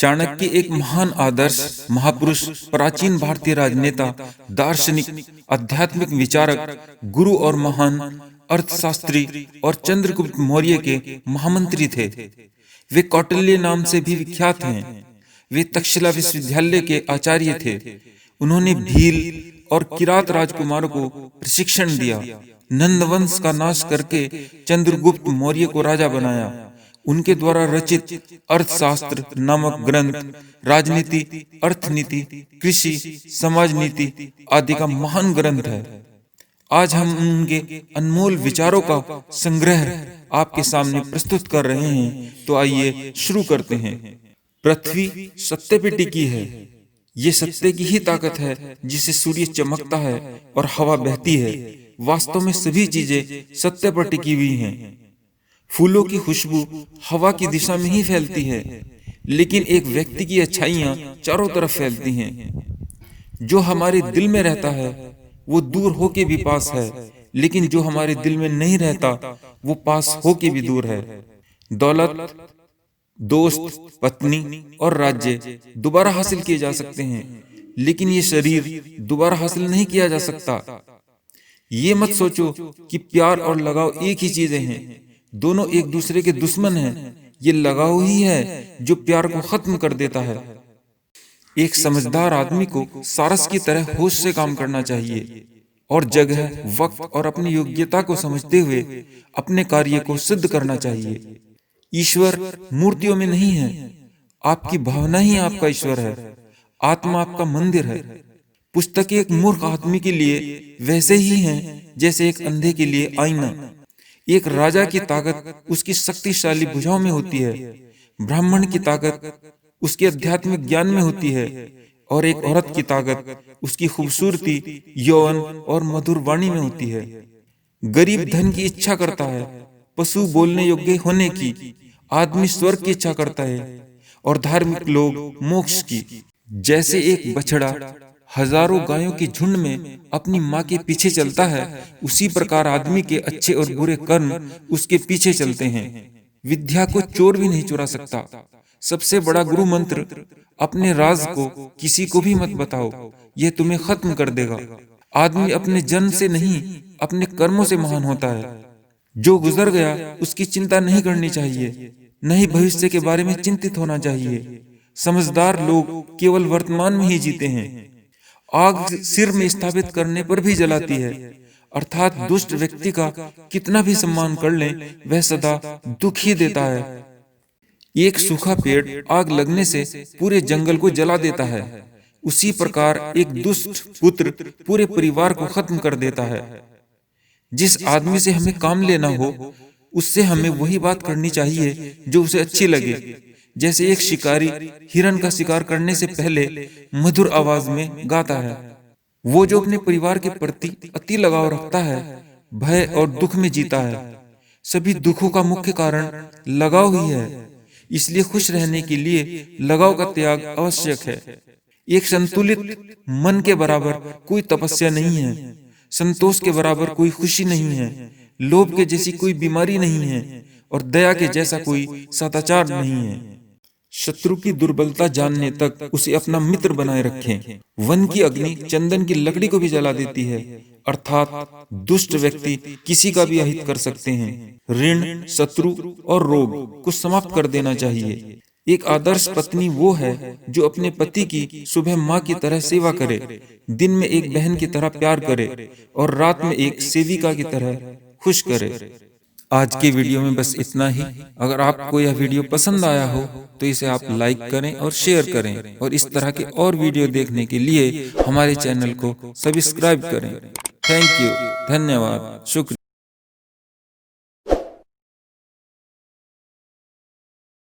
चाणक्य एक महान आदर्श महापुरुष, प्राचीन भारतीय राजनेता, दार्शनिक, आध्यात्मिक विचारक, गुरु और महान अर्थशास्त्री और चंद्रगुप्त मौर्य के महामंत्री थे। वे कौटिल्य नाम से भी विख्यात हैं। वे तक्षशिला विश्वविद्यालय के आचार्य थे। उन्होंने भील और किरात राजकुमारों को प्रशिक्षण दिया। नंदवंश का नाश करके चंद्रगुप्त मौर्य को राजा बनाया। उनके द्वारा रचित अर्थशास्त्र नामक ग्रंथ राजनीति, अर्थनीति, कृषि, समाज नीति आदि का महान ग्रंथ है। आज हम उनके अनमोल विचारों का संग्रह आपके सामने प्रस्तुत कर रहे हैं। तो आइए शुरू करते हैं। पृथ्वी सत्य पे टिकी है। ये सत्य की ही ताकत है जिससे सूर्य चमकता है और हवा बहती है। वास्तव में सभी चीजें सत्य पर टिकी हुई हैं। फूलों की खुशबू हवा की दिशा में ही फैलती है, लेकिन एक व्यक्ति की अच्छाइयां चारों तरफ फैलती हैं। जो हमारे दिल में रहता है वो दूर होके भी पास है, लेकिन जो हमारे दिल में नहीं रहता वो पास होके भी दूर है। दौलत, दोस्त, पत्नी और राज्य दोबारा हासिल किए जा सकते हैं, लेकिन ये शरीर दोबारा हासिल नहीं किया जा सकता। ये मत सोचो कि प्यार और लगाव एक ही चीजें हैं। दोनों एक दूसरे के दुश्मन हैं। ये लगाव ही है जो प्यार को खत्म कर देता है। एक समझदार आदमी को सारस की तरह होश से काम करना चाहिए और जगह, वक्त और अपनी योग्यता को समझते हुए अपने कार्य को सिद्ध करना चाहिए। ईश्वर मूर्तियों में नहीं है। आपकी भावना ही आपका ईश्वर है। आत्मा आपका मंदिर है। पुस्तकें एक मूर्ख आदमी के लिए वैसे ही हैं जैसे एक अंधे के लिए आईना। एक राजा की ताकत उसकी शक्तिशाली भुजाओं में होती है। ब्राह्मण की ताकत उसके आध्यात्मिक ज्ञान में होती है, और एक औरत की ताकत उसकी खूबसूरती, यौवन और मधुर वाणी में होती है। गरीब धन की इच्छा करता है, पशु बोलने योग्य होने की। आदमी स्वर्ग की इच्छा करता है और धार्मिक लोग मोक्ष की। जैसे एक बछड़ा हजारों गायों के झुंड में अपनी माँ के पीछे चलता है, उसी प्रकार आदमी के अच्छे और बुरे कर्म उसके पीछे चलते हैं। विद्या को चोर भी नहीं चुरा सकता। सबसे बड़ा गुरु मंत्र, अपने राज को किसी को भी मत बताओ, यह तुम्हें खत्म कर देगा। आदमी अपने जन्म से नहीं, अपने कर्मों से महान होता है। जो गुजर गया उसकी चिंता नहीं करनी चाहिए, नहीं भविष्य के बारे में चिंतित होना चाहिए। समझदार लोग केवल वर्तमान में ही जीते हैं। आग सिर में स्थापित करने पर भी जलाती है, अर्थात दुष्ट व्यक्ति का कितना भी सम्मान कर लें, वह सदा दुख ही देता है। एक सूखा पेड़ आग लगने से पूरे जंगल को जला देता है, उसी प्रकार एक दुष्ट पुत्र पूरे परिवार को खत्म कर देता है। जिस आदमी से हमें काम लेना हो, उससे हमें वही बात करनी चाहिए जो उसे अच्छी लगे। जैसे एक शिकारी हिरन का शिकार करने से पहले मधुर आवाज में गाता है। वो जो अपने परिवार के प्रति अति लगाव रखता है, भय और दुख में जीता है। सभी दुखों का मुख्य कारण लगाव ही है। इसलिए खुश रहने के लिए लगाव का त्याग आवश्यक है। एक संतुलित मन के बराबर कोई तपस्या नहीं है। संतोष के बराबर कोई खुशी नहीं है। लोभ के जैसी कोई बीमारी नहीं है, और दया के जैसा कोई सदाचार नहीं है। शत्रु की दुर्बलता जानने तक उसे अपना मित्र बनाए रखें। वन की अग्नि चंदन की लकड़ी को भी जला देती है, अर्थात दुष्ट व्यक्ति किसी का भी अहित कर सकते हैं। ऋण, शत्रु और रोग को समाप्त कर देना चाहिए। एक आदर्श पत्नी वो है जो अपने पति की सुबह माँ की तरह सेवा करे, दिन में एक बहन की तरह प्यार करे और रात में एक सेविका की तरह खुश करे। आज के वीडियो में बस इतना ही। अगर आपको यह वीडियो पसंद आया हो तो इसे आप लाइक करें और शेयर करें, और इस तरह के और वीडियो देखने के लिए हमारे चैनल को सब्सक्राइब करें। थैंक यू, धन्यवाद, शुक्रिया।